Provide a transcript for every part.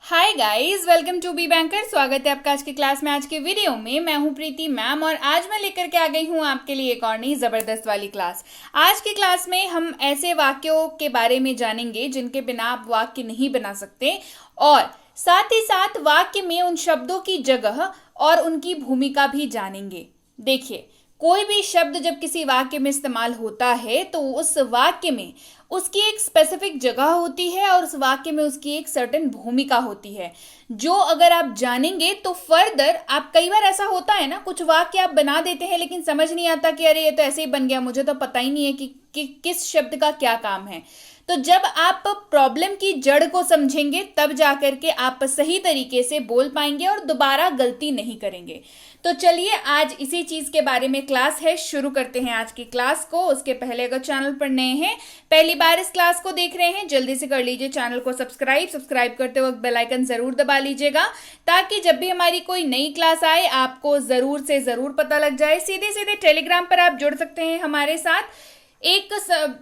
Hi guys, welcome to be banker. स्वागत है आपका आज की क्लास में। आज के वीडियो में मैं हूं प्रीति मैम और आज मैं लेकर के आ गई हूं आपके लिए एक और नई ज़बरदस्त वाली क्लास। आज की क्लास में हम ऐसे वाक्यों के बारे में जानेंगे जिनके बिना आप वाक्य नहीं बना सकते और साथ ही साथ वाक्य में उन शब्दों की जगह और उनकी भूमिका भी जानेंगे। देखिए, कोई भी शब्द जब किसी वाक्य में इस्तेमाल होता है तो उस वाक्य में उसकी एक स्पेसिफिक जगह होती है और उस वाक्य में उसकी एक सर्टेन भूमिका होती है, जो अगर आप जानेंगे तो फर्दर आप, कई बार ऐसा होता है ना, कुछ वाक्य आप बना देते हैं लेकिन समझ नहीं आता कि अरे ये तो ऐसे ही बन गया, मुझे तो पता ही नहीं है कि किस शब्द का क्या काम है। तो जब आप प्रॉब्लम की जड़ को समझेंगे तब जाकर के आप सही तरीके से बोल पाएंगे और दोबारा गलती नहीं करेंगे। तो चलिए, आज इसी चीज के बारे में क्लास है, शुरू करते हैं आज की क्लास को। उसके पहले अगर चैनल पर नए हैं, पहली बार इस क्लास को देख रहे हैं, जल्दी से कर लीजिए चैनल को सब्सक्राइब करते वक्त बेल आइकन जरूर दबा लीजिएगा ताकि जब भी हमारी कोई नई क्लास आए आपको जरूर से जरूर पता लग जाए। सीधे सीधे टेलीग्राम पर आप जुड़ सकते हैं हमारे साथ। एक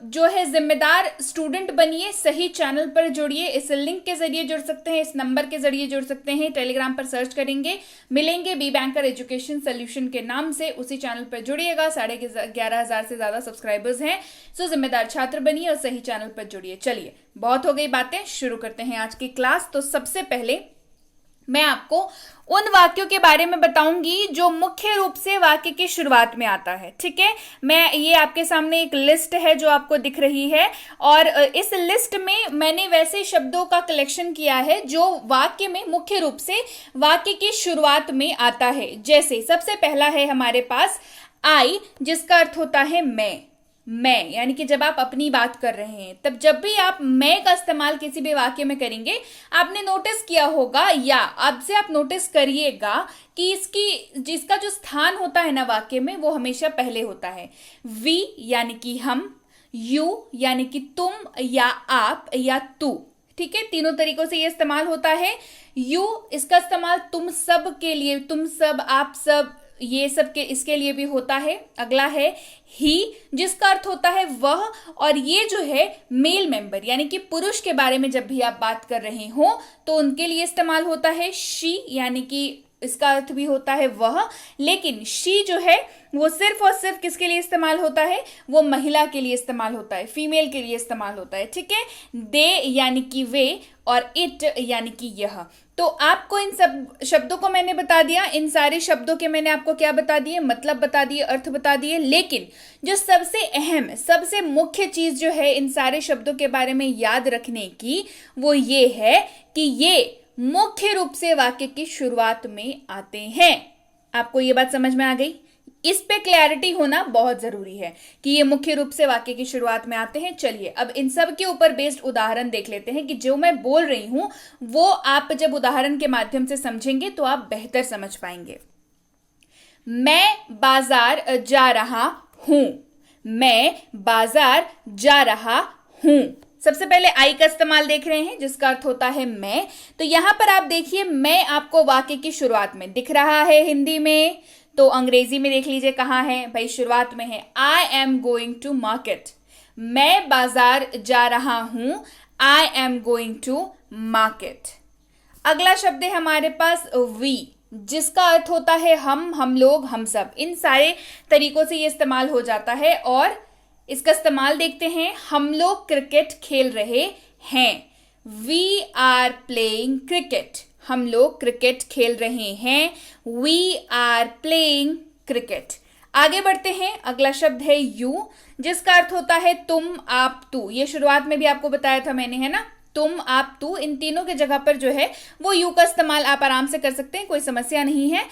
जो है जिम्मेदार स्टूडेंट बनिए, सही चैनल पर जुड़िए। इस लिंक के जरिए जुड़ सकते हैं, इस नंबर के जरिए जुड़ सकते हैं। टेलीग्राम पर सर्च करेंगे, मिलेंगे बी बैंकर एजुकेशन सोल्यूशन के नाम से, उसी चैनल पर जुड़िएगा। 11,500 से ज्यादा सब्सक्राइबर्स हैं। सो जिम्मेदार छात्र बनिए और सही चैनल पर जुड़िए। चलिए, बहुत हो गई बातें, शुरू करते हैं आज की क्लास। तो सबसे पहले मैं आपको उन वाक्यों के बारे में बताऊंगी जो मुख्य रूप से वाक्य की शुरुआत में आता है। ठीक है, मैं ये आपके सामने एक लिस्ट है जो आपको दिख रही है और इस लिस्ट में मैंने वैसे शब्दों का कलेक्शन किया है जो वाक्य में मुख्य रूप से वाक्य की शुरुआत में आता है। जैसे सबसे पहला है हमारे पास आई, जिसका अर्थ होता है मैं, यानी कि जब आप अपनी बात कर रहे हैं तब जब भी आप मैं का इस्तेमाल किसी भी वाक्य में करेंगे, आपने नोटिस किया होगा या आपसे आप नोटिस करिएगा कि जिसका जो स्थान होता है ना वाक्य में, वो हमेशा पहले होता है। वी यानी कि हम, यू यानी कि तुम या आप या तू। ठीक है, तीनों तरीकों से ये इस्तेमाल होता है। यू, इसका इस्तेमाल तुम सब के लिए, तुम सब, आप सब, ये सब के इसके लिए भी होता है। अगला है ही, जिसका अर्थ होता है वह, और ये जो है मेल मेंबर यानी कि पुरुष के बारे में जब भी आप बात कर रहे हो तो उनके लिए इस्तेमाल होता है। शी यानी कि इसका अर्थ भी होता है वह, लेकिन शी जो है वो सिर्फ और सिर्फ किसके लिए इस्तेमाल होता है, वो महिला के लिए इस्तेमाल होता है, फीमेल के लिए इस्तेमाल होता है। ठीक है, दे यानी कि वे और इट यानी कि यह। तो आपको इन सब शब्दों को मैंने बता दिया, इन सारे शब्दों के मैंने आपको क्या बता दिए, मतलब बता दिए, अर्थ बता दिए। लेकिन जो सबसे अहम, सबसे मुख्य चीज जो है इन सारे शब्दों के बारे में याद रखने की, वो ये है कि ये मुख्य रूप से वाक्य की शुरुआत में आते हैं। आपको ये बात समझ में आ गई? इस पे क्लैरिटी होना बहुत जरूरी है कि ये मुख्य रूप से वाक्य की शुरुआत में आते हैं। चलिए, अब इन सब के ऊपर बेस्ड उदाहरण देख लेते हैं कि जो मैं बोल रही हूं वो आप जब उदाहरण के माध्यम से समझेंगे तो आप बेहतर समझ पाएंगे। मैं बाजार जा रहा हूं, मैं बाजार जा रहा हूं। सबसे पहले आई का इस्तेमाल देख रहे हैं जिसका अर्थ होता है मैं। तो यहां पर आप देखिए, मैं आपको वाक्य की शुरुआत में दिख रहा है हिंदी में, तो अंग्रेजी में देख लीजिए कहां है भाई, शुरुआत में है। I am going to market, मैं बाजार जा रहा हूं, I am going to market. अगला शब्द है हमारे पास वी, जिसका अर्थ होता है हम लोग, हम सब। इन सारे तरीकों से ये इस्तेमाल हो जाता है और इसका इस्तेमाल देखते हैं। हम लोग क्रिकेट खेल रहे हैं, वी आर प्लेइंग क्रिकेट, हम लोग क्रिकेट खेल रहे हैं, वी आर प्लेइंग क्रिकेट। आगे बढ़ते हैं, अगला शब्द है यू, जिसका अर्थ होता है तुम, आप, तू। ये शुरुआत में भी आपको बताया था मैंने, है ना, तुम, आप, तू, इन तीनों के जगह पर जो है वो यू का इस्तेमाल आप आराम से कर सकते हैं, कोई समस्या नहीं है।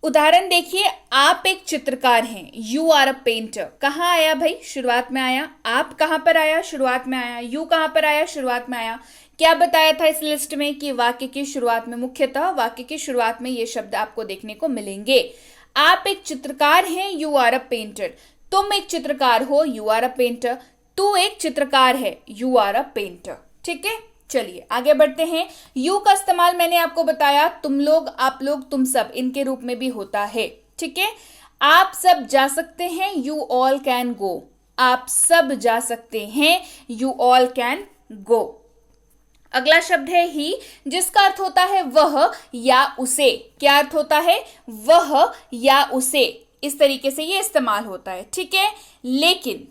उदाहरण देखिए, आप एक चित्रकार हैं, यू आर अ पेंटर। कहाँ आया भाई, शुरुआत में आया। आप कहाँ पर आया, शुरुआत में आया। यू कहाँ पर आया, शुरुआत में आया। क्या बताया था इस लिस्ट में कि वाक्य की शुरुआत में, मुख्यतः वाक्य की शुरुआत में ये शब्द आपको देखने को मिलेंगे। आप एक चित्रकार हैं, यू आर अ पेंटर। तुम एक चित्रकार हो, यू आर अ पेंटर। तू एक चित्रकार है, यू आर अ पेंटर। ठीक है, चलिए आगे बढ़ते हैं। यू का इस्तेमाल मैंने आपको बताया, तुम लोग, आप लोग, तुम सब, इनके रूप में भी होता है। ठीक है, आप सब जा सकते हैं, यू ऑल कैन गो, आप सब जा सकते हैं, यू ऑल कैन गो। अगला शब्द है ही, जिसका अर्थ होता है वह या उसे। क्या अर्थ होता है? वह या उसे। इस तरीके से ये इस्तेमाल होता है, ठीक है। लेकिन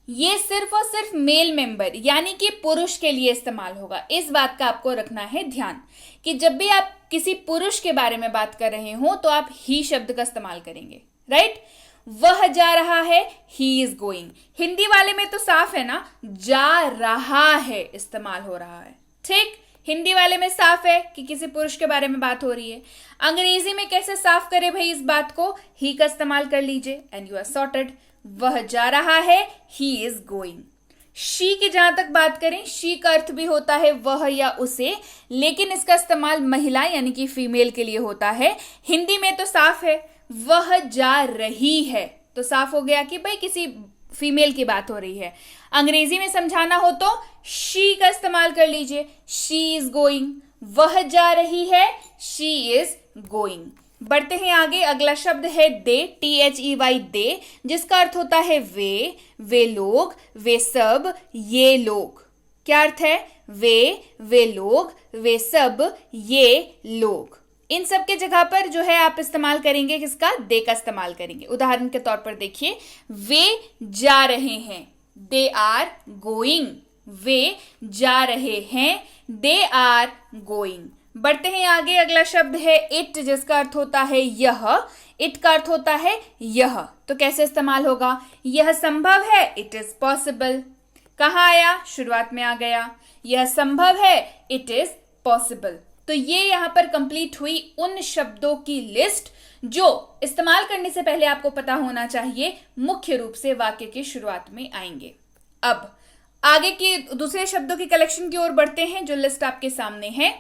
ये सिर्फ और सिर्फ मेल मेंबर यानी कि पुरुष के लिए इस्तेमाल होगा। इस बात का आपको रखना है ध्यान कि जब भी आप किसी पुरुष के बारे में बात कर रहे हो तो आप ही शब्द का इस्तेमाल करेंगे, राइट। वह जा रहा है, ही इज गोइंग। हिंदी वाले में तो साफ है ना, जा रहा है इस्तेमाल हो रहा है, ठीक। हिंदी वाले में साफ है कि किसी पुरुष के बारे में बात हो रही है। अंग्रेजी में कैसे साफ करे भाई इस बात को? ही का इस्तेमाल कर लीजिए एंड यू आर सॉर्टेड। वह जा रहा है, ही इज गोइंग। शी की जहां तक बात करें, शी का अर्थ भी होता है वह या उसे, लेकिन इसका इस्तेमाल महिला यानी कि फीमेल के लिए होता है। हिंदी में तो साफ है, वह जा रही है, तो साफ हो गया कि भाई किसी फीमेल की बात हो रही है। अंग्रेजी में समझाना हो तो शी का इस्तेमाल कर लीजिए, शी इज गोइंग। वह जा रही है, शी इज गोइंग। बढ़ते हैं आगे। अगला शब्द है दे, THEY, दे, जिसका अर्थ होता है वे लोग, वे सब, ये लोग। क्या अर्थ है? वे लोग, वे सब, ये लोग। इन सब के जगह पर जो है आप इस्तेमाल करेंगे किसका? दे का इस्तेमाल करेंगे। उदाहरण के तौर पर देखिए, वे जा रहे हैं, दे आर गोइंग। वे जा रहे हैं, दे आर गोइंग। बढ़ते हैं आगे। अगला शब्द है इट, जिसका अर्थ होता है यह। इट का अर्थ होता है यह, तो कैसे इस्तेमाल होगा? यह संभव है, इट इज पॉसिबल। कहाँ आया? शुरुआत में आ गया। यह संभव है, इट इज पॉसिबल। तो ये यहां पर कंप्लीट हुई उन शब्दों की लिस्ट जो इस्तेमाल करने से पहले आपको पता होना चाहिए, मुख्य रूप से वाक्य की शुरुआत में आएंगे। अब आगे के दूसरे शब्दों की कलेक्शन की ओर बढ़ते हैं, जो लिस्ट आपके सामने है।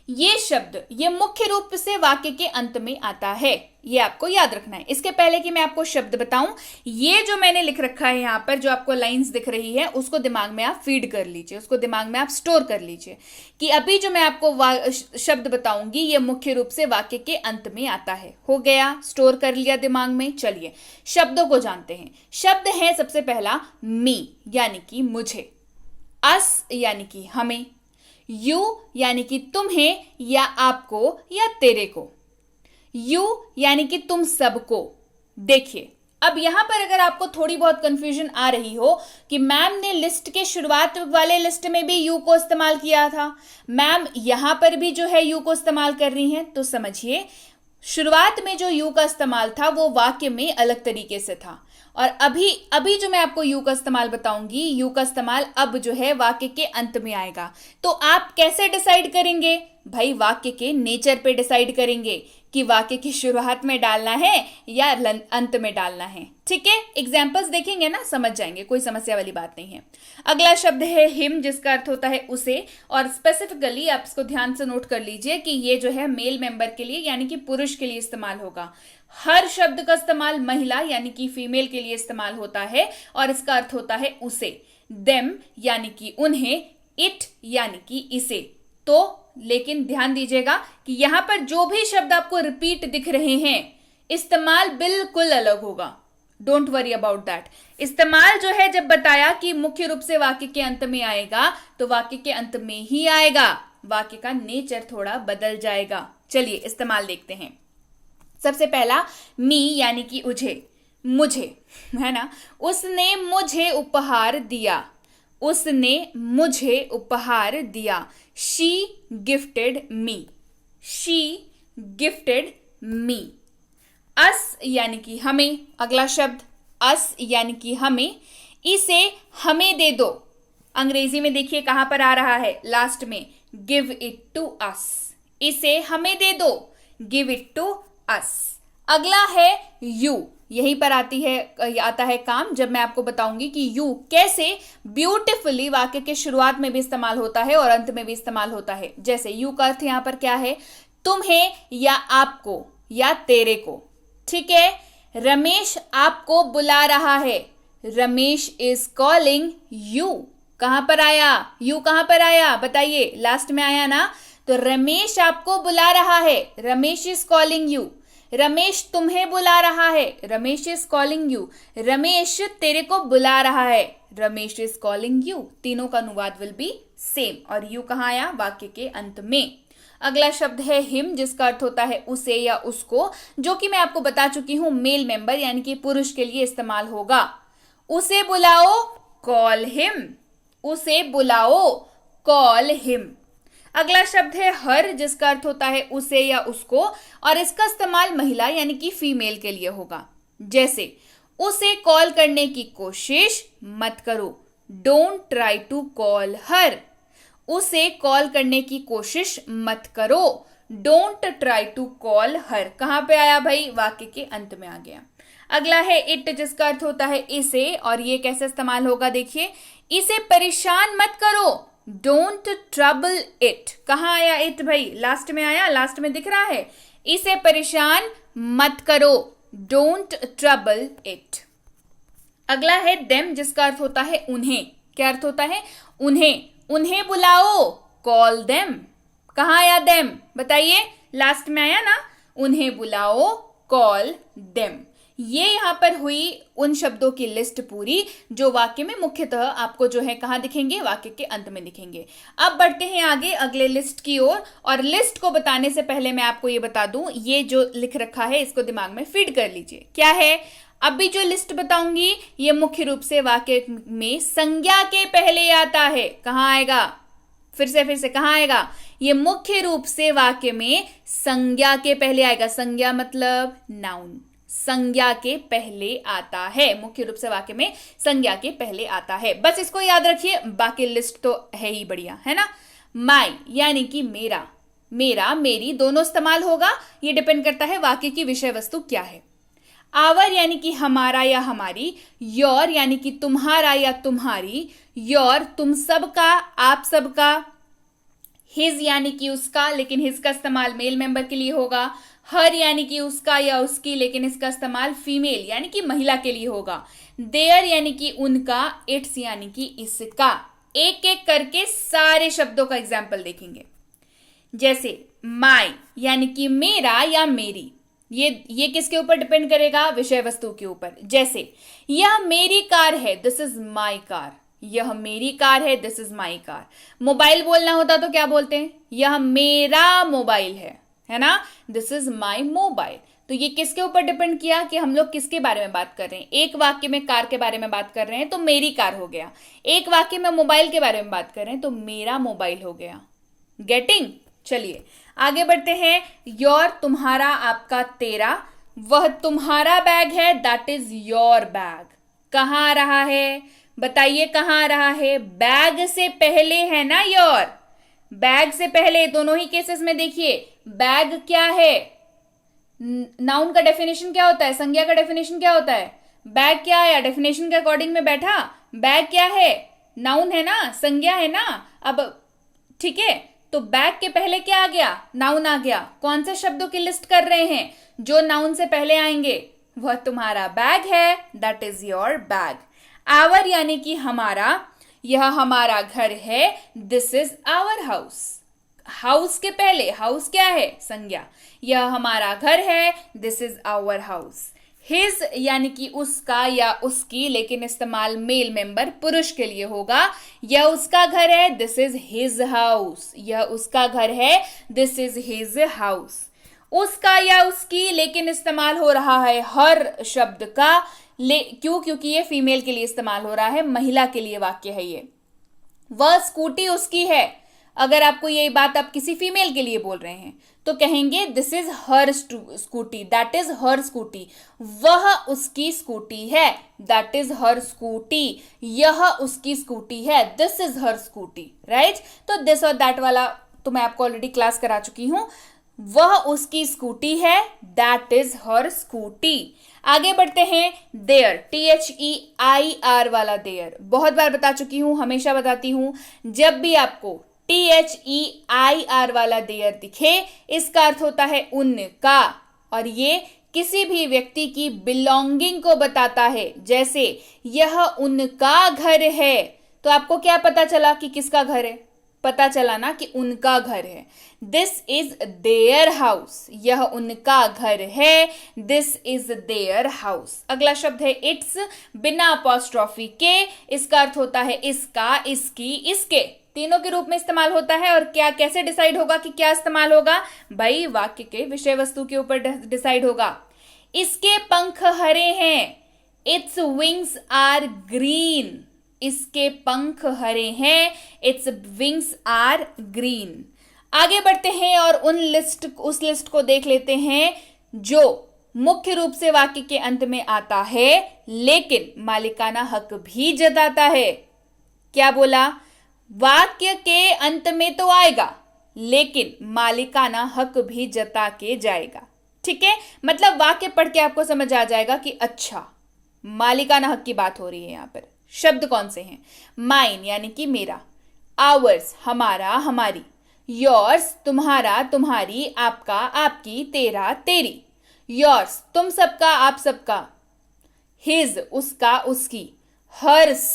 ये शब्द ये मुख्य रूप से वाक्य के अंत में आता है, ये आपको याद रखना है। इसके पहले कि मैं आपको शब्द बताऊं, ये जो मैंने लिख रखा है यहां पर, जो आपको लाइंस दिख रही है, उसको दिमाग में आप फीड कर लीजिए, उसको दिमाग में आप स्टोर कर लीजिए कि अभी जो मैं आपको शब्द बताऊंगी ये मुख्य रूप से वाक्य के अंत में आता है। हो गया, स्टोर कर लिया दिमाग में। चलिए शब्दों को जानते हैं। शब्द है सबसे पहला मी यानी कि मुझे, अस यानी कि हमें, यू यानी कि तुम्हें या आपको या तेरे को, यू यानी कि तुम सबको। देखिए अब यहां पर अगर आपको थोड़ी बहुत कंफ्यूजन आ रही हो कि मैम ने लिस्ट के शुरुआत वाले लिस्ट में भी यू को इस्तेमाल किया था, मैम यहां पर भी जो है यू को इस्तेमाल कर रही हैं, तो समझिए शुरुआत में जो यू का इस्तेमाल था वो वाक्य में अलग तरीके से था, और अभी जो मैं आपको यू का इस्तेमाल बताऊंगी, यू का इस्तेमाल अब जो है वाक्य के अंत में आएगा। तो आप कैसे डिसाइड करेंगे भाई? वाक्य के नेचर पे डिसाइड करेंगे कि वाक्य की शुरुआत में डालना है या अंत में डालना है, ठीक है। एग्जाम्पल्स देखेंगे ना, समझ जाएंगे, कोई समस्या वाली बात नहीं है। अगला शब्द है हिम, जिसका अर्थ होता है उसे, और स्पेसिफिकली आप इसको ध्यान से नोट कर लीजिए कि ये जो है मेल मेंबर के लिए यानी कि पुरुष के लिए इस्तेमाल होगा। हर शब्द का इस्तेमाल महिला यानी कि फीमेल के लिए इस्तेमाल होता है और इसका अर्थ होता है उसे। देम यानी कि उन्हें, इट यानी कि इसे। तो लेकिन ध्यान दीजिएगा कि यहां पर जो भी शब्द आपको रिपीट दिख रहे हैं, इस्तेमाल बिल्कुल अलग होगा। Don't worry about that. इस्तेमाल जो है जब बताया कि मुख्य रूप से वाक्य के अंत में आएगा, तो वाक्य के अंत में ही आएगा, वाक्य का नेचर थोड़ा बदल जाएगा। चलिए इस्तेमाल देखते हैं। सबसे पहला मी यानी कि मुझे, है ना। उसने मुझे उपहार दिया, उसने मुझे उपहार दिया। She gifted me, she gifted me. Us यानी कि हमें, अगला शब्द अस यानी कि हमें। इसे हमें दे दो, अंग्रेजी में देखिए कहां पर आ रहा है, लास्ट में, गिव इट टू अस। इसे हमें दे दो, गिव इट टू अस। अगला है यू, यहीं पर आता है काम जब मैं आपको बताऊंगी कि यू कैसे ब्यूटिफुली वाक्य के शुरुआत में भी इस्तेमाल होता है और अंत में भी इस्तेमाल होता है। जैसे यू का अर्थ यहां पर क्या है? तुम्हें या आपको या तेरे को, ठीक है। रमेश आपको बुला रहा है, रमेश इज कॉलिंग यू। कहां पर आया यू? कहां पर आया बताइए? लास्ट में आया ना। तो रमेश आपको बुला रहा है, Ramesh is calling you. Ramesh तुम्हें बुला रहा है, Ramesh is calling you. Ramesh तेरे को बुला रहा है, रमेश इज कॉलिंग यू। तीनों का अनुवाद विल बी सेम, और यू कहाँ आया? वाक्य के अंत में। अगला शब्द है हिम, जिसका अर्थ होता है उसे या उसको, जो कि मैं आपको बता चुकी हूं मेल मेंबर यानी कि पुरुष के लिए इस्तेमाल होगा। उसे बुलाओ, कॉल हिम। उसे बुलाओ, कॉल हिम। अगला शब्द है हर, जिसका अर्थ होता है उसे या उसको, और इसका इस्तेमाल महिला यानी कि फीमेल के लिए होगा। जैसे उसे कॉल करने की कोशिश मत करो, don't try to call her. उसे कॉल करने की कोशिश मत करो, don't try to call her. कहां पे आया भाई? वाक्य के अंत में आ गया। अगला है इट, जिसका अर्थ होता है इसे, और ये कैसे इस्तेमाल होगा देखिए, इसे परेशान मत करो, डोंट ट्रबल इट। कहां आया इट भाई? लास्ट में आया, लास्ट में दिख रहा है। इसे परेशान मत करो, डोंट ट्रबल इट। अगला है देम, जिसका अर्थ होता है उन्हें। क्या अर्थ होता है? उन्हें। उन्हें बुलाओ, कॉल देम। कहां आया देम? बताइए, लास्ट में आया ना। उन्हें बुलाओ, कॉल देम। ये यहां पर हुई उन शब्दों की लिस्ट पूरी जो वाक्य में मुख्यतः आपको जो है कहां दिखेंगे? वाक्य के अंत में दिखेंगे। अब बढ़ते हैं आगे अगले लिस्ट की ओर, और लिस्ट को बताने से पहले मैं आपको ये बता दूं, ये जो लिख रखा है इसको दिमाग में फीड कर लीजिए। क्या है? अभी जो लिस्ट बताऊंगी ये मुख्य रूप से वाक्य में संज्ञा के पहले आता है। कहां आएगा? फिर से कहां आएगा? ये मुख्य रूप से वाक्य में संज्ञा के पहले आएगा। संज्ञा मतलब नाउन, संज्ञा के पहले आता है। मुख्य रूप से वाक्य में संज्ञा के पहले आता है। बस इसको याद रखिए, बाकी लिस्ट तो है ही बढ़िया, है ना। माई यानी कि मेरा, मेरा मेरी दोनों इस्तेमाल होगा। ये डिपेंड करता है वाक्य की विषय वस्तु क्या है। आवर यानी कि हमारा या हमारी। योर यानी कि तुम्हारा या तुम्हारी। योर तुम सबका, आप सबका। हिज यानी कि उसका, लेकिन हिज का इस्तेमाल मेल मेंबर के लिए होगा। हर यानी कि उसका या उसकी, लेकिन इसका इस्तेमाल फीमेल यानी कि महिला के लिए होगा। देयर यानी कि उनका। इट्स यानी कि इसका। एक एक करके सारे शब्दों का एग्जाम्पल देखेंगे। जैसे माई यानी कि मेरा या मेरी, ये किसके ऊपर डिपेंड करेगा? विषय वस्तु के ऊपर। जैसे यह मेरी कार है, दिस इज माई कार। यह मेरी कार है, this is my car. Mobile बोलना होता तो क्या बोलते हैं? यह मेरा मोबाइल है ना, दिस इज माई मोबाइल। तो ये किसके ऊपर डिपेंड किया कि हम लोग किसके बारे में बात कर रहे हैं। एक वाक्य में कार के बारे में बात कर रहे हैं तो मेरी कार हो गया। एक वाक्य में मोबाइल के बारे में बात कर रहे हैं तो मेरा मोबाइल हो गया। गेटिंग? चलिए आगे बढ़ते हैं। योर तुम्हारा, आपका, तेरा। वह तुम्हारा बैग है, दैट इज योर बैग। कहां आ रहा है? बताइए कहां आ रहा है? बैग से पहले है ना योर। बैग से पहले दोनों ही केसेस में देखिए, बैग क्या है? नाउन का डेफिनेशन क्या होता है? संज्ञा का डेफिनेशन क्या होता है? बैग क्या आया? डेफिनेशन के अकॉर्डिंग में बैठा। बैग क्या है? नाउन है ना, संज्ञा है ना। अब ठीक है, तो बैग के पहले क्या आ गया? नाउन आ गया। कौन से शब्दों की लिस्ट कर रहे हैं? जो नाउन से पहले आएंगे। वह तुम्हारा बैग है, that is your bag. Our यानी कि हमारा, यह हमारा घर है, this is our house. House के पहले, हाउस क्या है? संज्ञा। यह हमारा घर है, this is our house. His यानी कि उसका या उसकी, लेकिन इस्तेमाल मेल मेंबर पुरुष के लिए होगा। यह उसका घर है, दिस इज हिज हाउस। यह उसका घर है, दिस इज हिज हाउस। उसका या उसकी, लेकिन इस्तेमाल हो रहा है हर शब्द का। क्यों? क्योंकि ये फीमेल के लिए इस्तेमाल हो रहा है, महिला के लिए वाक्य है ये। वह स्कूटी उसकी है। अगर आपको यही बात आप किसी फीमेल के लिए बोल रहे हैं तो कहेंगे this is her scooty, that is her scooty. वह उसकी स्कूटी है, दैट इज हर स्कूटी। यह उसकी स्कूटी है, this is her scooty. Right? तो दिस और दैट वाला तो मैं आपको ऑलरेडी क्लास करा चुकी हूं। वह उसकी स्कूटी है, दैट इज हर स्कूटी। आगे बढ़ते हैं। देयर, THEIR वाला देयर बहुत बार बता चुकी हूं, हमेशा बताती हूं। जब भी आपको THEIR वाला देयर दिखे, इसका अर्थ होता है उनका, और ये किसी भी व्यक्ति की बिलोंगिंग को बताता है। जैसे यह उनका घर है, तो आपको क्या पता चला कि किसका घर है? पता चला ना कि उनका घर है। This is their house. यह उनका घर है, दिस इज देयर हाउस। अगला शब्द है इट्स, बिना अपॉस्ट्रोफी के। इसका अर्थ होता है इसका, इसकी, इसके। तीनों के रूप में इस्तेमाल होता है। और क्या कैसे डिसाइड होगा कि क्या इस्तेमाल होगा? भाई वाक्य के विषय वस्तु के ऊपर डिसाइड होगा। इसके पंख हरे हैं, इट्स विंग्स आर ग्रीन। इसके पंख हरे हैं, इट्स विंग्स आर ग्रीन। आगे बढ़ते हैं और उस लिस्ट को देख लेते हैं जो मुख्य रूप से वाक्य के अंत में आता है लेकिन मालिकाना हक भी जताता है। क्या बोला? वाक्य के अंत में तो आएगा लेकिन मालिकाना हक भी जता के जाएगा। ठीक है, मतलब वाक्य पढ़ के आपको समझ आ जाएगा कि अच्छा मालिकाना हक की बात हो रही है। यहां पर शब्द कौन से हैं? माइन यानी कि मेरा, आवर्स हमारा हमारी, योर्स तुम्हारा तुम्हारी, आपका आपकी, तेरा तेरी, योर्स तुम सबका आप सबका, हिज उसका उसकी, हर्स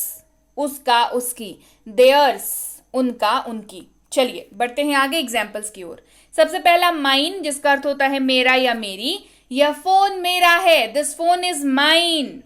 उसका उसकी, देयर्स उनका उनकी। चलिए बढ़ते हैं आगे एग्जाम्पल्स की ओर। सबसे पहला माइन, जिसका अर्थ होता है मेरा या मेरी। यह फोन मेरा है, दिस फोन इज माइन।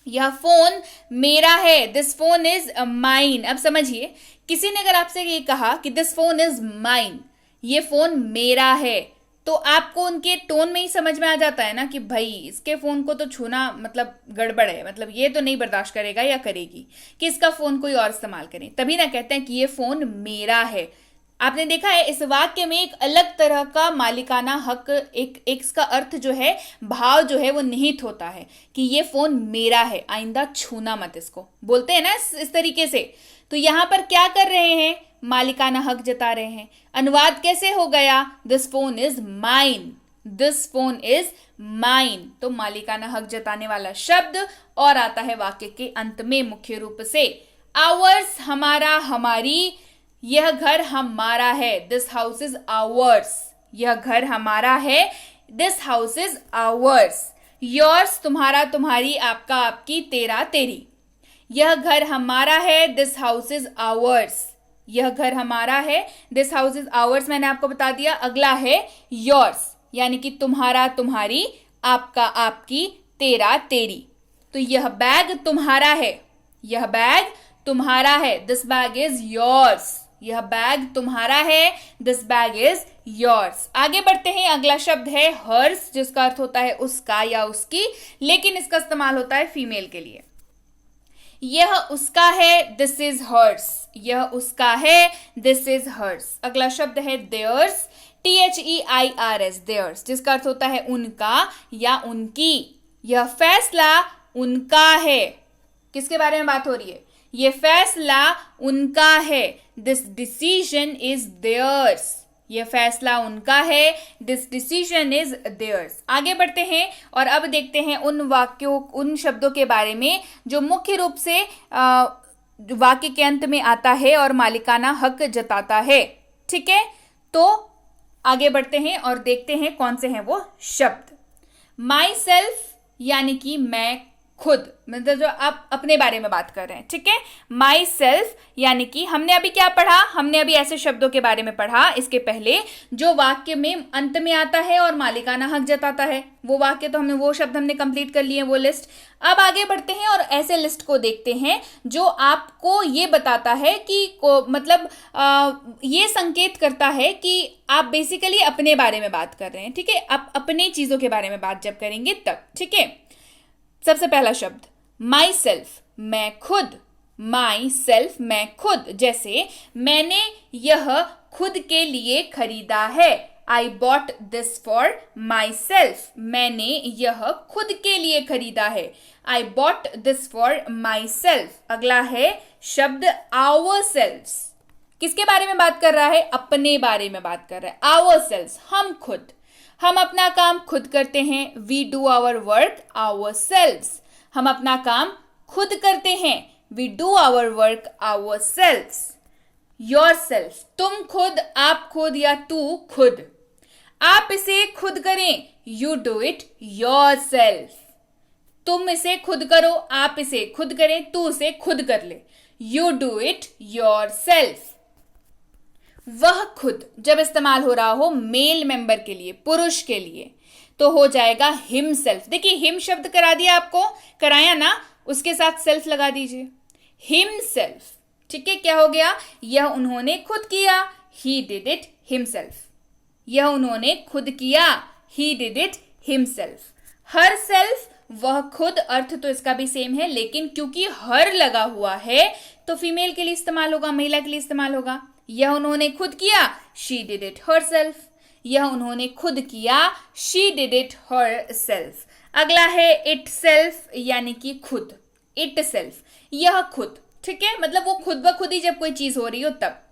यह फोन मेरा है, दिस फोन इज माइन। अब समझिए, किसी ने अगर आपसे ये कहा कि दिस फोन इज माइन, ये फोन मेरा है, तो आपको उनके टोन में ही समझ में आ जाता है ना कि भाई इसके फोन को तो छूना मतलब गड़बड़ है, मतलब ये तो नहीं बर्दाश्त करेगा या करेगी कि इसका फोन कोई और इस्तेमाल करे, तभी ना कहते हैं कि ये फोन मेरा है। आपने देखा है इस वाक्य में एक अलग तरह का मालिकाना हक, एक इसका अर्थ जो है, भाव जो है वो निहित होता है कि ये फोन मेरा है, आइंदा छूना मत इसको, बोलते हैं ना इस तरीके से। तो यहां पर क्या कर रहे हैं? मालिकाना हक जता रहे हैं। अनुवाद कैसे हो गया? This phone is mine, this phone is mine. तो मालिकाना हक जताने वाला शब्द और आता है वाक्य के अंत में मुख्य रूप से। आवर्स हमारा हमारी, यह घर हमारा है, दिस हाउस इज आवर्स। यह घर हमारा है, this house is ours. Yours तुम्हारा तुम्हारी, आपका आपकी, तेरा तेरी। यह घर हमारा है, दिस हाउस इज आवर्स। यह घर हमारा है, दिस हाउस इज आवर्स मैंने आपको बता दिया। अगला है योर्स, यानी कि तुम्हारा तुम्हारी, आपका आपकी, तेरा तेरी। तो यह बैग तुम्हारा है, यह बैग तुम्हारा है, दिस बैग इज योर्स। यह बैग तुम्हारा है, दिस बैग इज योर्स। आगे बढ़ते हैं, अगला शब्द है हर्स, जिसका अर्थ होता है उसका या उसकी, लेकिन इसका इस्तेमाल होता है फीमेल के लिए। यह उसका है, दिस इज हर्स। यह उसका है, दिस इज हर्स। अगला शब्द है देयर्स, THEIRS, देयर्स, जिसका अर्थ होता है उनका या उनकी। यह फैसला उनका है। किसके बारे में बात हो रही है? यह फैसला उनका है, दिस डिसीजन इज देयर्स। यह फैसला उनका है, दिस डिसीजन इज देयर्स। आगे बढ़ते हैं और अब देखते हैं उन वाक्यों, उन शब्दों के बारे में जो मुख्य रूप से वाक्य के अंत में आता है और मालिकाना हक जताता है। ठीक है, तो आगे बढ़ते हैं और देखते हैं कौन से हैं वो शब्द। माई सेल्फ यानी कि मैं खुद, मतलब जो आप अपने बारे में बात कर रहे हैं। ठीक है, माई सेल्फ यानी कि हमने अभी क्या पढ़ा? हमने अभी ऐसे शब्दों के बारे में पढ़ा इसके पहले जो वाक्य में अंत में आता है और मालिकाना हक जताता है। वो वाक्य तो हमने, वो शब्द हमने कंप्लीट कर लिए, वो लिस्ट। अब आगे बढ़ते हैं और ऐसे लिस्ट को देखते हैं जो आपको ये बताता है कि मतलब ये संकेत करता है कि आप बेसिकली अपने बारे में बात कर रहे हैं। ठीक है, आप अपने चीजों के बारे में बात जब करेंगे तब। ठीक है, सबसे पहला शब्द माई सेल्फ, मैं खुद। माई सेल्फ, मैं खुद। जैसे मैंने यह खुद के लिए खरीदा है, I bought this for my self. मैंने यह खुद के लिए खरीदा है, I bought this for my self. अगला है शब्द आवर सेल्व्स। किसके बारे में बात कर रहा है? अपने बारे में बात कर रहा है। आवर सेल्व्स, हम खुद, हम अपना काम खुद करते हैं। We do our work ourselves. हम अपना काम खुद करते हैं। We do our work ourselves. Yourself, तुम खुद, आप खुद या तू खुद। आप इसे खुद करें, you do it your self. तुम इसे खुद करो, आप इसे खुद करें, तू इसे खुद कर ले, you do it your self. वह खुद जब इस्तेमाल हो रहा हो मेल मेंबर के लिए, पुरुष के लिए, तो हो जाएगा हिम सेल्फ। देखिए हिम शब्द करा दिया आपको, कराया ना, उसके साथ सेल्फ लगा दीजिए। हिम सेल्फ, ठीक है, क्या हो गया? यह उन्होंने खुद किया, he did it himself। यह उन्होंने खुद किया, he did it himself। herself, वह खुद, अर्थ तो इसका भी सेम है, लेकिन क्योंकि हर लगा हुआ है तो फीमेल के लिए इस्तेमाल होगा, महिला के लिए इस्तेमाल होगा। यह उन्होंने खुद किया, she did it herself। यह उन्होंने खुद किया, she did it herself। अगला है itself, यानी कि खुद, itself, यह खुद, ठीक है, मतलब वो खुद ब खुद ही जब कोई चीज हो रही हो तब।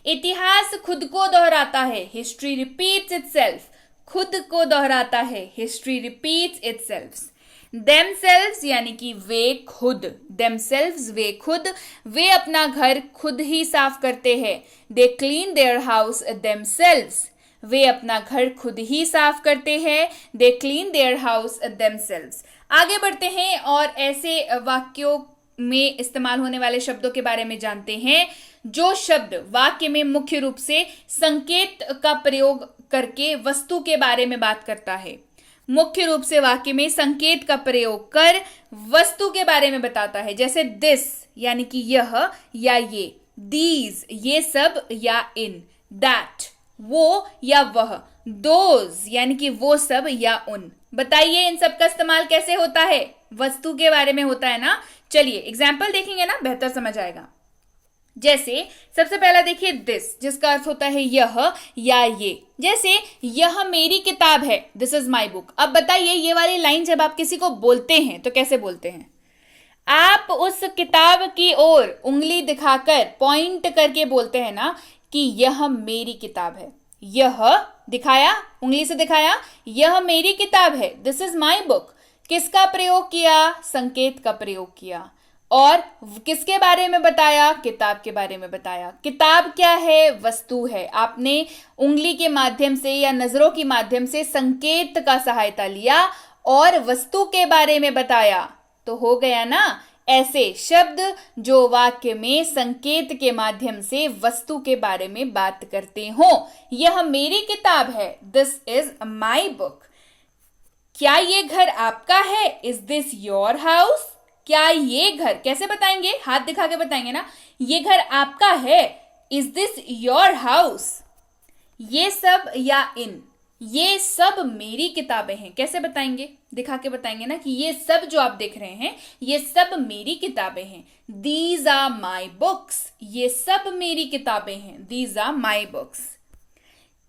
इतिहास खुद को दोहराता है, हिस्ट्री रिपीट्स इटसेल्फ, खुद को दोहराता है, हिस्ट्री रिपीट्स इटसेल्फ। themselves, यानी कि वे खुद, themselves, वे खुद, वे अपना घर खुद ही साफ करते हैं, they clean their house themselves। वे अपना घर खुद ही साफ करते हैं, they clean their house themselves। आगे बढ़ते हैं और ऐसे वाक्यों में इस्तेमाल होने वाले शब्दों के बारे में जानते हैं जो शब्द वाक्य में मुख्य रूप से संकेत का प्रयोग करके वस्तु के बारे में बात करता है। मुख्य रूप से वाक्य में संकेत का प्रयोग कर वस्तु के बारे में बताता है, जैसे दिस, यानी कि यह या ये, दीज, ये सब या इन, दैट, वो या वह, दोज, यानी कि वो सब या उन। बताइए इन सब का इस्तेमाल कैसे होता है? वस्तु के बारे में होता है ना। चलिए एग्जाम्पल देखेंगे ना, बेहतर समझ आएगा। जैसे सबसे पहला देखिए दिस, जिसका अर्थ होता है यह या ये। जैसे यह मेरी किताब है, दिस इज माई बुक। अब बताइए ये वाली लाइन जब आप किसी को बोलते हैं तो कैसे बोलते हैं? आप उस किताब की ओर उंगली दिखाकर, पॉइंट करके बोलते हैं ना कि यह मेरी किताब है। यह दिखाया, उंगली से दिखाया, यह मेरी किताब है, दिस इज माई बुक। किसका प्रयोग किया? संकेत का प्रयोग किया। और किसके बारे में बताया? किताब के बारे में बताया। किताब क्या है? वस्तु है। आपने उंगली के माध्यम से या नजरों के माध्यम से संकेत का सहायता लिया और वस्तु के बारे में बताया, तो हो गया ना ऐसे शब्द जो वाक्य में संकेत के माध्यम से वस्तु के बारे में बात करते हो। यह मेरी किताब है, दिस इज माई बुक। क्या ये घर आपका है? Is this your house? क्या ये घर, कैसे बताएंगे? हाथ दिखा के बताएंगे ना, ये घर आपका है, इज दिस योर हाउस? ये सब या इन, ये सब मेरी किताबें हैं, कैसे बताएंगे? दिखा के बताएंगे ना कि ये सब जो आप देख रहे हैं ये सब मेरी किताबें हैं। दीज आर माई बुक्स, ये सब मेरी किताबें हैं, दीज आर माई बुक्स।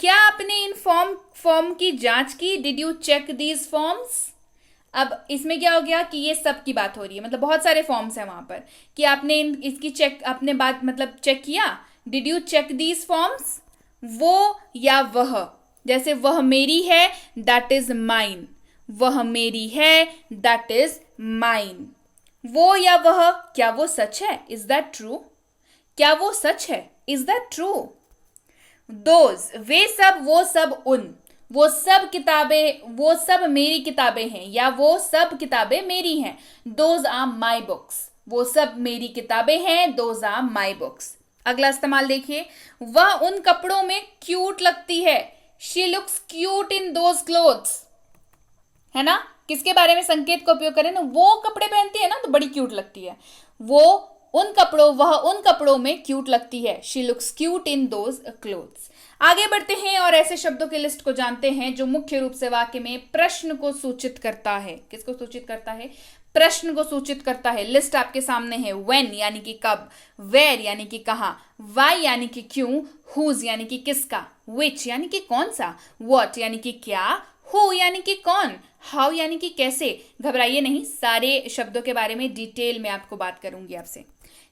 क्या आपने इन फॉर्म की जांच की? Did you check these forms? अब इसमें क्या हो गया कि ये सब की बात हो रही है, मतलब बहुत सारे फॉर्म्स हैं वहां पर, कि आपने इसकी चेक, आपने बात मतलब चेक किया। Did you check these forms? वो या वह, जैसे वह मेरी है, दैट इज माइन। वह मेरी है, दैट इज माइन। वो या वह, क्या वो सच है? Is that true? क्या वो सच है? Is that true? दोज, वे सब, वो सब, उन, वो सब किताबें, वो सब मेरी किताबें हैं, या वो सब किताबें मेरी हैं। दोज आर माई बुक्स, वो सब मेरी किताबें हैं, दोज आर माई बुक्स। अगला इस्तेमाल देखिए, वह उन कपड़ों में क्यूट लगती है, she looks cute in those clothes, है ना। किसके बारे में संकेत का उपयोग करें ना, वो कपड़े पहनती है ना तो बड़ी क्यूट लगती है। वो उन कपड़ों, वह उन कपड़ों में क्यूट लगती है, she looks cute in those clothes. आगे बढ़ते हैं और ऐसे शब्दों की लिस्ट को जानते हैं जो मुख्य रूप से वाक्य में प्रश्न को सूचित करता है। किसको सूचित करता है? प्रश्न को सूचित करता है। लिस्ट आपके सामने है। व्हेन यानी कि कब, वेयर यानी कि कहां, वाई यानी कि क्यों, हुज यानी कि किसका, विच यानी कि कौन सा, व्हाट यानी कि क्या, हु यानी कि कौन, हाउ यानी कि कैसे। घबराइए नहीं, सारे शब्दों के बारे में डिटेल में आपको बात करूंगी आपसे।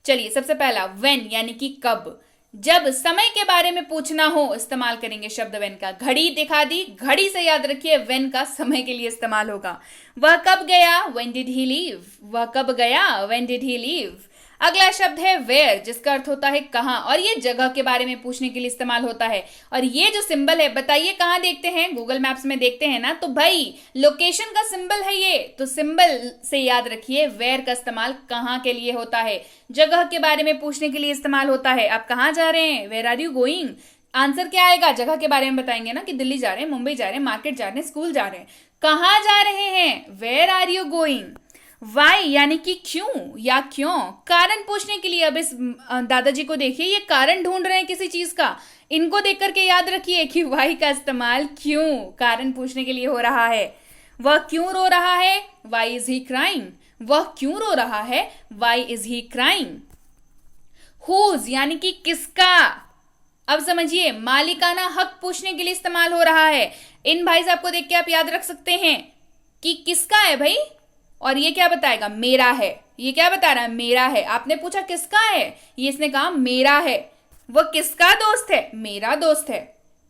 चलिए सबसे पहला व्हेन यानी कि कब। जब समय के बारे में पूछना हो इस्तेमाल करेंगे शब्द व्हेन का। घड़ी दिखा दी, घड़ी से याद रखिए व्हेन का समय के लिए इस्तेमाल होगा। वह कब गया, व्हेन डिड ही लीव। वह कब गया, व्हेन डिड ही लीव। अगला शब्द है वेयर, जिसका अर्थ होता है कहां, और ये जगह के बारे में पूछने के लिए इस्तेमाल होता है। और ये जो सिंबल है, बताइए कहां देखते हैं? गूगल मैप्स में देखते हैं ना, तो भाई लोकेशन का सिंबल है ये, तो सिंबल से याद रखिए वेयर का इस्तेमाल कहां के लिए होता है, जगह के बारे में पूछने के लिए इस्तेमाल होता है। आप कहां जा रहे हैं, where are you going. Answer क्या आएगा? जगह के बारे में बताएंगे ना कि दिल्ली जा रहे हैं, मुंबई जा रहे हैं, मार्केट जा रहे हैं, स्कूल जा रहे हैं। कहां जा रहे हैं, where are you going. Why यानी कि क्यों या क्यों, कारण पूछने के लिए। अब इस दादाजी को देखिए, ये कारण ढूंढ रहे हैं किसी चीज का। इनको देख करके याद रखिए कि वाई का इस्तेमाल क्यों, कारण पूछने के लिए हो रहा है। वह क्यों रो रहा है, वाई इज ही क्राइंग। वह क्यों रो रहा है, why is he crying. Whose यानी कि किसका। अब समझिए, मालिकाना हक पूछने के लिए इस्तेमाल हो रहा है। इन भाई साहब को देख के आप याद रख सकते हैं कि किसका है भाई, और ये क्या बताएगा, मेरा है। ये क्या बता रहा है, मेरा है। आपने पूछा किसका है, ये इसने कहा मेरा है। वह किसका दोस्त है, मेरा दोस्त है।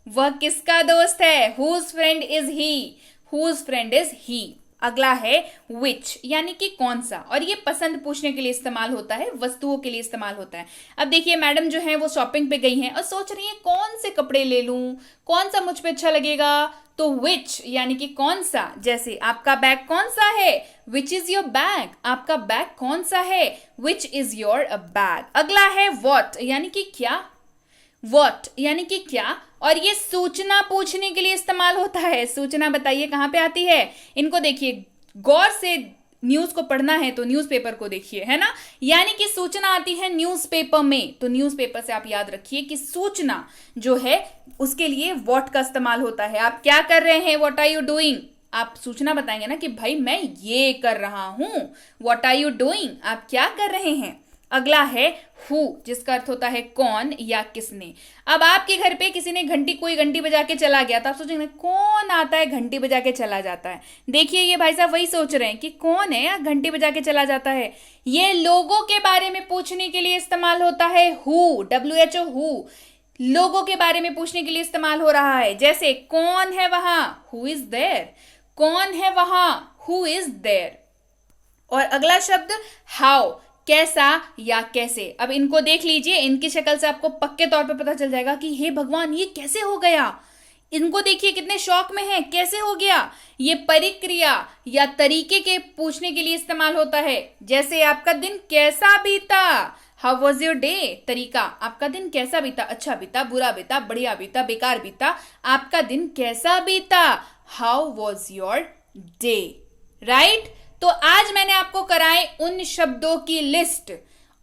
वह किसका दोस्त है, whose friend is he. Whose friend is he. अगला है विच यानी कि कौन सा, और ये पसंद पूछने के लिए इस्तेमाल होता है, वस्तुओं के लिए इस्तेमाल होता है। अब देखिए, मैडम जो है वो शॉपिंग पे गई हैं और सोच रही हैं कौन से कपड़े ले लूं, कौन सा मुझ पे अच्छा लगेगा। तो विच यानी कि कौन सा। जैसे आपका बैग कौन सा है, विच इज योर बैग। आपका बैग कौन सा है, विच इज योर बैग। अगला है व्हाट यानी कि क्या। व्हाट यानी कि क्या, और ये सूचना पूछने के लिए इस्तेमाल होता है। सूचना बताइए कहां पे आती है। इनको देखिए, गौर से न्यूज को पढ़ना है तो न्यूज़पेपर को देखिए, है ना। यानी कि सूचना आती है न्यूज़पेपर में, तो न्यूज़पेपर से आप याद रखिए कि सूचना जो है उसके लिए व्हाट का इस्तेमाल होता है। आप क्या कर रहे हैं, व्हाट आर यू डूइंग। आप सूचना बताएंगे ना कि भाई मैं ये कर रहा हूं, व्हाट आर यू डूइंग, आप क्या कर रहे हैं। अगला है हु, जिसका अर्थ होता है कौन या किसने। अब आपके घर पे किसी ने कोई घंटी बजा के चला गया, तो आप सोचेंगे कौन आता है घंटी बजा के चला जाता है। देखिए, ये भाई साहब वही सोच रहे हैं कि कौन है यार घंटी बजा के चला जाता है। ये लोगों के बारे में पूछने के लिए इस्तेमाल होता है हु, WHO हु। लोगों के बारे में पूछने के लिए इस्तेमाल हो रहा है। जैसे कौन है वहां, हु इज देयर। कौन है वहां, हु इज देयर। और अगला शब्द हाउ, कैसा या कैसे। अब इनको देख लीजिए, इनकी शक्ल से आपको पक्के तौर पे पता चल जाएगा कि हे भगवान ये कैसे हो गया। इनको देखिए कितने शौक में है, कैसे हो गया। ये परिक्रिया या तरीके के पूछने के लिए इस्तेमाल होता है। जैसे आपका दिन कैसा बीता, हाउ वॉज योर डे। तरीका, आपका दिन कैसा बीता, अच्छा बीता, बुरा बीता, बढ़िया बीता, बेकार बीता। आपका दिन कैसा बीता, how was your day, right. तो आज मैंने आपको कराए उन शब्दों की लिस्ट,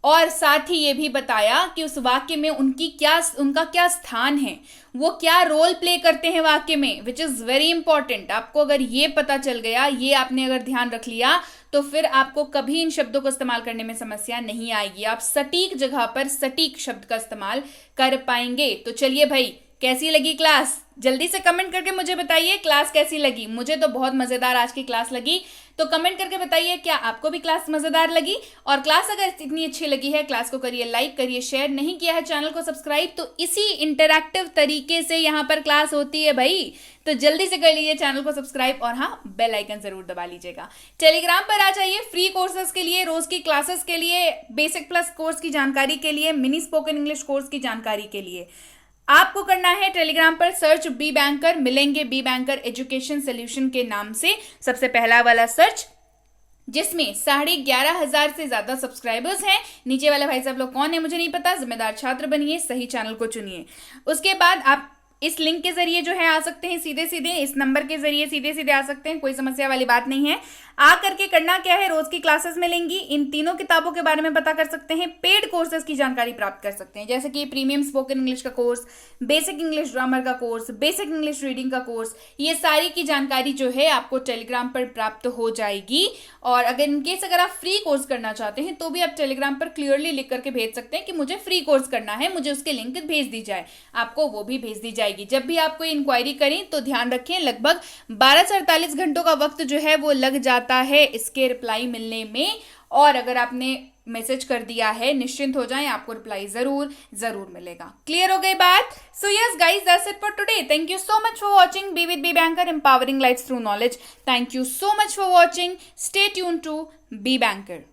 और साथ ही ये भी बताया कि उस वाक्य में उनका क्या स्थान है, वो क्या रोल प्ले करते हैं वाक्य में, विच इज वेरी इंपॉर्टेंट। आपको अगर ये पता चल गया, ये आपने अगर ध्यान रख लिया, तो फिर आपको कभी इन शब्दों को इस्तेमाल करने में समस्या नहीं आएगी। आप सटीक जगह पर सटीक शब्द का इस्तेमाल कर पाएंगे। तो चलिए भाई, कैसी लगी क्लास, जल्दी से कमेंट करके मुझे बताइए क्लास कैसी लगी। मुझे तो बहुत मजेदार आज की क्लास लगी, तो कमेंट करके बताइए क्या आपको भी क्लास मजेदार लगी। और क्लास अगर इतनी अच्छी लगी है, क्लास को करिए लाइक, करिए शेयर, नहीं किया है चैनल को सब्सक्राइब, तो इसी इंटरैक्टिव तरीके से यहाँ पर क्लास होती है भाई। तो जल्दी से कर लीजिए चैनल को सब्सक्राइब, और हाँ, बेल आइकन जरूर दबा लीजिएगा। टेलीग्राम पर आ जाइए फ्री कोर्सेज के लिए, रोज की क्लासेस के लिए, बेसिक प्लस कोर्स की जानकारी के लिए, मिनी स्पोकन इंग्लिश कोर्स की जानकारी के लिए। आपको करना है टेलीग्राम पर सर्च बी बैंकर, मिलेंगे बी बैंकर एजुकेशन सोल्यूशन के नाम से सबसे पहला वाला सर्च, जिसमें 11,500 से ज्यादा सब्सक्राइबर्स हैं। नीचे वाले भाई साहब लोग कौन है मुझे नहीं पता, जिम्मेदार छात्र बनिए, सही चैनल को चुनिए। उसके बाद आप इस लिंक के जरिए जो है आ सकते हैं, सीधे सीधे इस नंबर के जरिए सीधे सीधे आ सकते हैं, कोई समस्या वाली बात नहीं है। आ करके करना क्या है, रोज की क्लासेस मिलेंगी, इन तीनों किताबों के बारे में पता कर सकते हैं, पेड कोर्सेज की जानकारी प्राप्त कर सकते हैं, जैसे कि प्रीमियम स्पोकन इंग्लिश का कोर्स, बेसिक इंग्लिश ग्रामर का कोर्स, बेसिक इंग्लिश रीडिंग का कोर्स। ये सारी की जानकारी जो है आपको टेलीग्राम पर प्राप्त हो जाएगी। और अगर इनकेस अगर आप फ्री कोर्स करना चाहते हैं, तो भी आप टेलीग्राम पर क्लियरली लिख करके भेज सकते हैं कि मुझे फ्री कोर्स करना है, मुझे उसके लिंक भेज दी जाए, आपको वो भी भेज दी जाएगी। जब भी आप कोई इंक्वायरी करें तो ध्यान रखें, लगभग 12 से 48 घंटों का वक्त जो है वो लग जाता है इसके रिप्लाई मिलने में। और अगर आपने मैसेज कर दिया है, निश्चिंत हो जाएं, आपको रिप्लाई जरूर मिलेगा। क्लियर हो गई बात। So yes guys, that's it for today. Thank you so much for watching be with be banker, empowering lives through knowledge. Thank you so much for watching. Stay tuned to be banker.